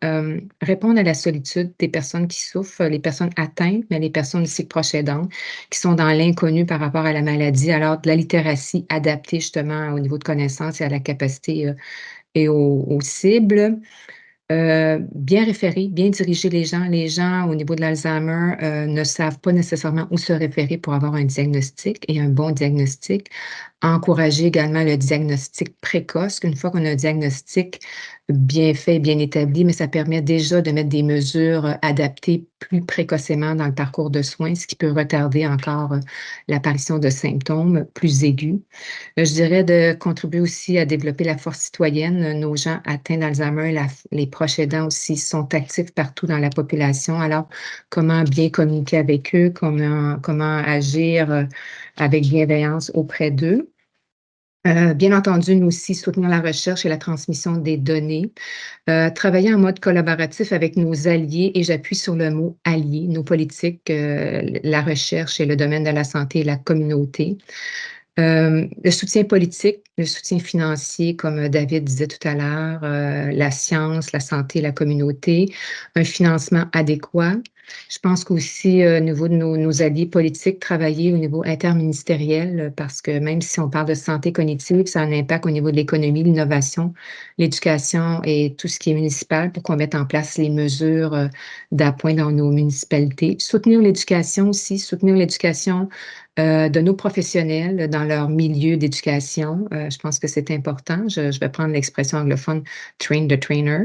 répondre à la solitude des personnes qui souffrent, les personnes atteintes, mais les personnes aussi proches aidantes, qui sont dans l'inconnu par rapport à la maladie. Alors, de la littératie adaptée justement au niveau de connaissance et à la capacité et aux cibles. Bien référer, bien diriger les gens. Les gens, au niveau de l'Alzheimer, ne savent pas nécessairement où se référer pour avoir un diagnostic et un bon diagnostic. Encourager également le diagnostic précoce. Une fois qu'on a un diagnostic bien fait, bien établi, mais ça permet déjà de mettre des mesures adaptées plus précocement dans le parcours de soins, ce qui peut retarder encore l'apparition de symptômes plus aigus. Je dirais de contribuer aussi à développer la force citoyenne. Nos gens atteints d'Alzheimer, les proches aidants aussi sont actifs partout dans la population. Alors, comment bien communiquer avec eux, comment agir avec bienveillance auprès d'eux. Bien entendu, nous aussi soutenir la recherche et la transmission des données. Travailler en mode collaboratif avec nos alliés, et j'appuie sur le mot alliés, nos politiques, la recherche et le domaine de la santé et la communauté. Le soutien politique, le soutien financier, comme David disait tout à l'heure, la science, la santé, la communauté, un financement adéquat. Je pense qu'aussi, au niveau de nos alliés politiques, travailler au niveau interministériel, parce que même si on parle de santé cognitive, ça a un impact au niveau de l'économie, l'innovation, l'éducation et tout ce qui est municipal pour qu'on mette en place les mesures d'appoint dans nos municipalités. Soutenir l'éducation aussi, soutenir l'éducation de nos professionnels dans leur milieu d'éducation. Je pense que c'est important. Je vais prendre l'expression anglophone train the trainer.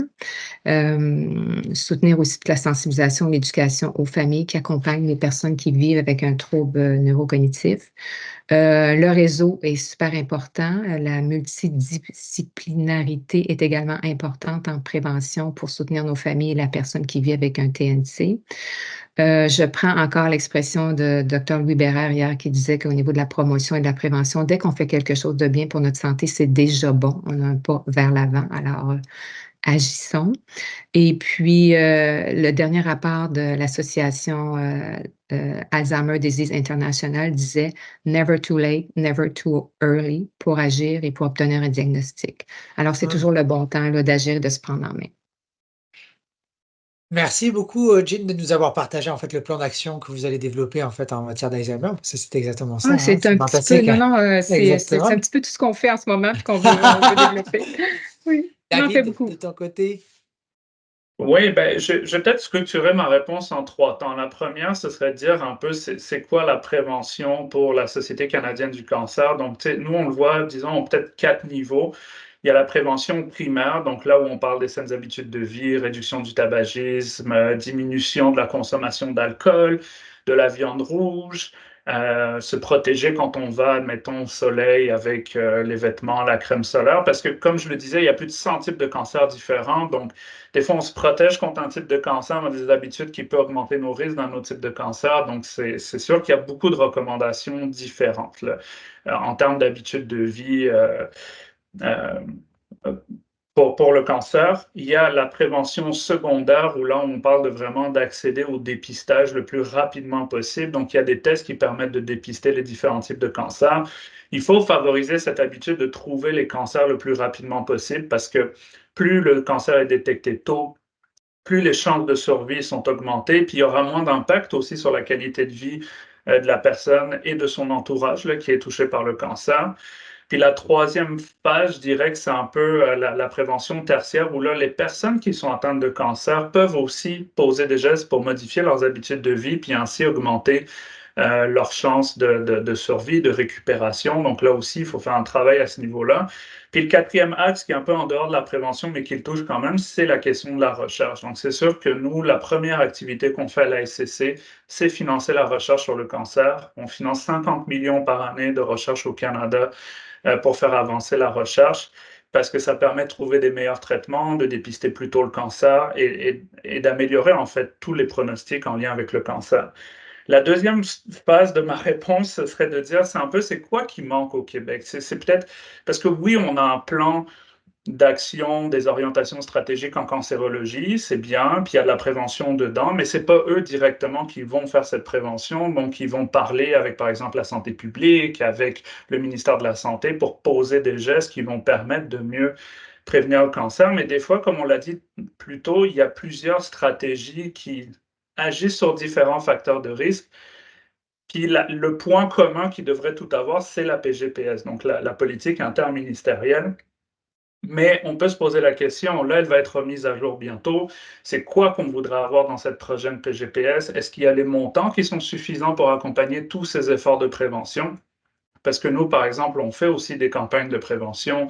Soutenir aussi toute la sensibilisation, l'éducation aux familles qui accompagnent les personnes qui vivent avec un trouble neurocognitif. Le réseau est super important. La multidisciplinarité est également importante en prévention pour soutenir nos familles et la personne qui vit avec un TNC. Je prends encore l'expression de Dr. Louis Bérard hier qui disait qu'au niveau de la promotion et de la prévention, dès qu'on fait quelque chose de bien pour notre santé, c'est déjà bon. On a un pas vers l'avant. Alors, agissons. Et puis, le dernier rapport de l'association Alzheimer Disease International disait Never too late, never too early pour agir et pour obtenir un diagnostic. Alors, c'est toujours le bon temps là, d'agir et de se prendre en main. Merci beaucoup, Jean, de nous avoir partagé en fait le plan d'action que vous allez développer en fait en matière d'Alzheimer, parce que c'est exactement ça, Ah, hein, c'est c'est un petit peu, fantastique. non, non, c'est Exactement. un petit peu tout ce qu'on fait en ce moment puis on veut développer. Oui, on en fait David, beaucoup. de ton côté? Oui, ben, je vais peut-être structurer ma réponse en 3 temps. La première, ce serait de dire un peu c'est quoi la prévention pour la Société canadienne du cancer. Donc, tu sais, nous, on le voit, disons, peut-être 4 niveaux. Il y a la prévention primaire, donc là où on parle des saines habitudes de vie, réduction du tabagisme, diminution de la consommation d'alcool, de la viande rouge, se protéger quand on va, admettons, au soleil avec les vêtements, la crème solaire, parce que, comme je le disais, il y a plus de 100 types de cancers différents. Donc, des fois, on se protège contre un type de cancer, on a des habitudes qui peuvent augmenter nos risques dans nos types de cancer. Donc, c'est sûr qu'il y a beaucoup de recommandations différentes là, en termes d'habitudes de vie. Euh, pour le cancer, il y a la prévention secondaire où là, on parle de vraiment d'accéder au dépistage le plus rapidement possible. Donc, il y a des tests qui permettent de dépister les différents types de cancers. Il faut favoriser cette habitude de trouver les cancers le plus rapidement possible parce que plus le cancer est détecté tôt, plus les chances de survie sont augmentées, puis il y aura moins d'impact aussi sur la qualité de vie de la personne et de son entourage là, qui est touché par le cancer. Puis la troisième phase, je dirais que c'est un peu la prévention tertiaire où là, les personnes qui sont atteintes de cancer peuvent aussi poser des gestes pour modifier leurs habitudes de vie, puis ainsi augmenter leurs chances de survie, de récupération. Donc là aussi, il faut faire un travail à ce niveau-là. Puis le quatrième axe, qui est un peu en dehors de la prévention, mais qui le touche quand même, c'est la question de la recherche. Donc c'est sûr que nous, la première activité qu'on fait à la SCC, c'est financer la recherche sur le cancer. On finance 50 millions par année de recherche au Canada pour faire avancer la recherche parce que ça permet de trouver des meilleurs traitements, de dépister plus tôt le cancer et d'améliorer en fait tous les pronostics en lien avec le cancer. La deuxième phase de ma réponse, ce serait de dire, c'est un peu, c'est quoi qui manque au Québec? C'est peut-être, parce que oui, on a un plan d'action, des orientations stratégiques en cancérologie, c'est bien, puis il y a de la prévention dedans, mais c'est pas eux directement qui vont faire cette prévention, donc ils vont parler avec, par exemple, la santé publique, avec le ministère de la Santé pour poser des gestes qui vont permettre de mieux prévenir le cancer. Mais des fois, comme on l'a dit plus tôt, il y a plusieurs stratégies qui agissent sur différents facteurs de risque. Puis le point commun qui devrait tout avoir, c'est la PGPS, donc la politique interministérielle. Mais on peut se poser la question, là, elle va être remise à jour bientôt. C'est quoi qu'on voudrait avoir dans cette prochaine PGPS? Est-ce qu'il y a les montants qui sont suffisants pour accompagner tous ces efforts de prévention? Parce que nous, par exemple, on fait aussi des campagnes de prévention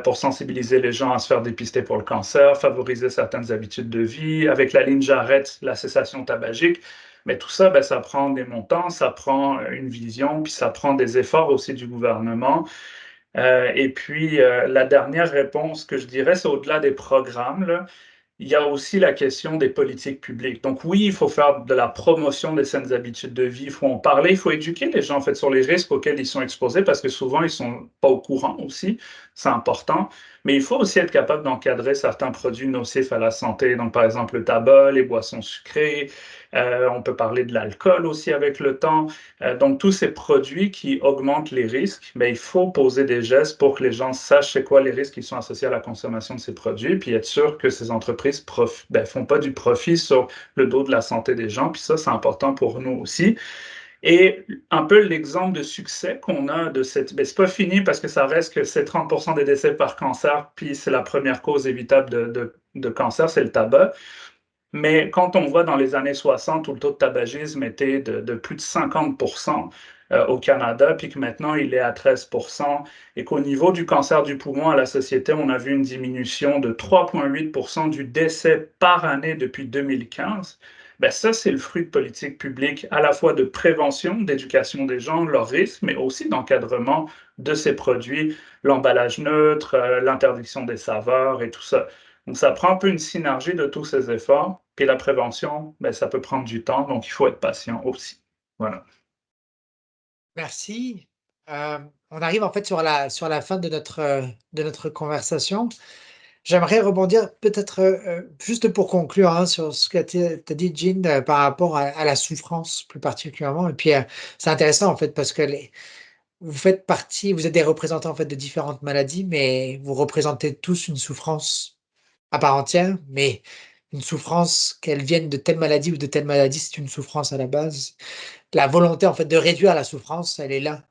pour sensibiliser les gens à se faire dépister pour le cancer, favoriser certaines habitudes de vie, avec la ligne J'arrête la cessation tabagique. Mais tout ça, ben, ça prend des montants, ça prend une vision, puis ça prend des efforts aussi du gouvernement. Et puis, la dernière réponse que je dirais, c'est au-delà des programmes, là, il y a aussi la question des politiques publiques. Donc oui, il faut faire de la promotion des saines habitudes de vie, il faut en parler, il faut éduquer les gens en fait sur les risques auxquels ils sont exposés parce que souvent ils sont pas au courant aussi, c'est important. Mais il faut aussi être capable d'encadrer certains produits nocifs à la santé. Donc par exemple le tabac, les boissons sucrées, on peut parler de l'alcool aussi avec le temps. Donc tous ces produits qui augmentent les risques, mais il faut poser des gestes pour que les gens sachent c'est quoi les risques qui sont associés à la consommation de ces produits, puis être sûr que ces entreprises font pas du profit sur le dos de la santé des gens, puis ça, c'est important pour nous aussi. Et un peu l'exemple de succès qu'on a de cette... c'est pas fini parce que ça reste que c'est 30% des décès par cancer, puis c'est la première cause évitable de cancer, c'est le tabac. Mais quand on voit dans les années 60 où le taux de tabagisme était de plus de 50% au Canada, puis que maintenant il est à 13%, et qu'au niveau du cancer du poumon à la société, on a vu une diminution de 3,8% du décès par année depuis 2015, ben ça, c'est le fruit de politiques publiques à la fois de prévention, d'éducation des gens, leurs risques, mais aussi d'encadrement de ces produits, l'emballage neutre, l'interdiction des saveurs et tout ça. Donc, ça prend un peu une synergie de tous ces efforts. Puis la prévention, ben, ça peut prendre du temps, donc il faut être patient aussi. Voilà. Merci. On arrive en fait sur la fin de notre conversation. J'aimerais rebondir peut-être juste pour conclure hein, sur ce que tu as dit, Jean, par rapport à la souffrance plus particulièrement. Et puis, c'est intéressant en fait parce que vous faites partie, vous êtes des représentants en fait de différentes maladies, mais vous représentez tous une souffrance à part entière, mais une souffrance, qu'elle vienne de telle maladie ou de telle maladie, c'est une souffrance à la base. La volonté, en fait, de réduire la souffrance, elle est là.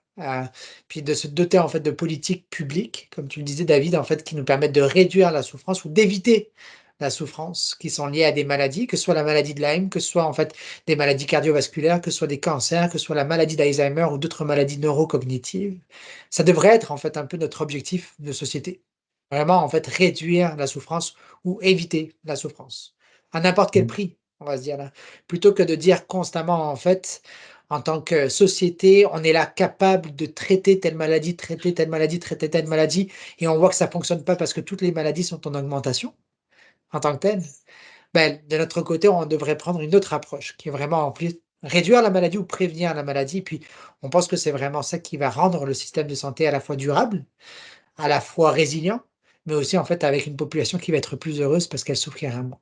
Puis de se doter, en fait, de politiques publiques, comme tu le disais, David, en fait, qui nous permettent de réduire la souffrance ou d'éviter la souffrance qui sont liées à des maladies, que ce soit la maladie de Lyme, que ce soit, en fait, des maladies cardiovasculaires, que ce soit des cancers, que ce soit la maladie d'Alzheimer ou d'autres maladies neurocognitives. Ça devrait être, en fait, un peu notre objectif de société. Vraiment, en fait, réduire la souffrance ou éviter la souffrance, à n'importe quel prix. on va se dire là. Plutôt que de dire constamment, en fait, en tant que société, on est là capable de traiter telle maladie, traiter telle maladie, traiter telle maladie, et on voit que ça fonctionne pas parce que toutes les maladies sont en augmentation en tant que telles. Ben, de notre côté, on devrait prendre une autre approche qui est vraiment en plus réduire la maladie ou prévenir la maladie. Puis on pense que c'est vraiment ça qui va rendre le système de santé à la fois durable, à la fois résilient, mais aussi en fait avec une population qui va être plus heureuse parce qu'elle souffrira moins.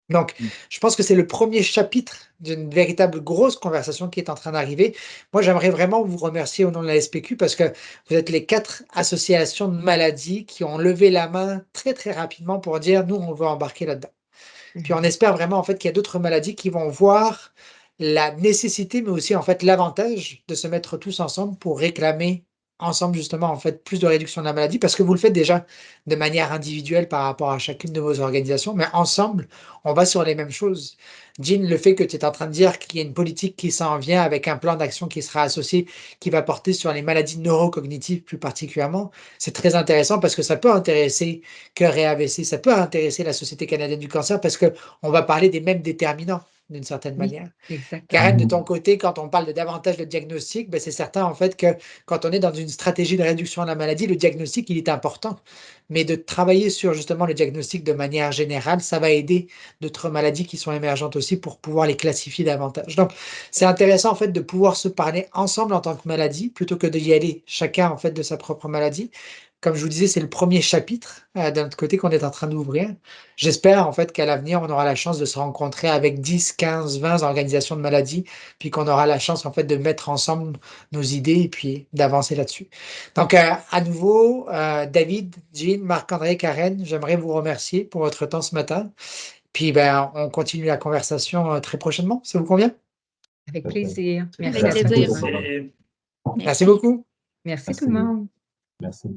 Donc, Mmh. je pense que c'est le premier chapitre d'une véritable grosse conversation qui est en train d'arriver. Moi, j'aimerais vraiment vous remercier au nom de la SPQ parce que vous êtes les 4 associations de maladies qui ont levé la main très, très rapidement pour dire: «Nous, on veut embarquer là-dedans». Puis on espère vraiment en fait qu'il y a d'autres maladies qui vont voir la nécessité, mais aussi en fait l'avantage de se mettre tous ensemble pour réclamer ensemble justement en fait plus de réduction de la maladie parce que vous le faites déjà de manière individuelle par rapport à chacune de vos organisations, mais ensemble, on va sur les mêmes choses. Jean, le fait que tu es en train de dire qu'il y a une politique qui s'en vient avec un plan d'action qui sera associé, qui va porter sur les maladies neurocognitives plus particulièrement, c'est très intéressant parce que ça peut intéresser Cœur et AVC, ça peut intéresser la Société canadienne du cancer parce qu'on va parler des mêmes déterminants d'une certaine Oui, manière. exactement. Karen, de ton côté, quand on parle de davantage de diagnostic, ben c'est certain en fait que quand on est dans une stratégie de réduction de la maladie, le diagnostic, il est important. Mais de travailler sur justement le diagnostic de manière générale, ça va aider d'autres maladies qui sont émergentes aussi pour pouvoir les classifier davantage. Donc, c'est intéressant en fait de pouvoir se parler ensemble en tant que maladie plutôt que d'y aller chacun en fait de sa propre maladie. Comme je vous disais, c'est le premier chapitre de notre côté qu'on est en train d'ouvrir. J'espère en fait qu'à l'avenir, on aura la chance de se rencontrer avec 10, 15, 20 organisations de maladies, puis qu'on aura la chance en fait de mettre ensemble nos idées et puis d'avancer là-dessus. Donc, à nouveau, David, Jean, Marc-André, Karen, j'aimerais vous remercier pour votre temps ce matin. Puis, ben, on continue la conversation très prochainement. Ça vous convient? Avec plaisir. Merci Avec à toi. plaisir. Thomas. Merci. Merci Merci. beaucoup. Merci tout le monde. Merci.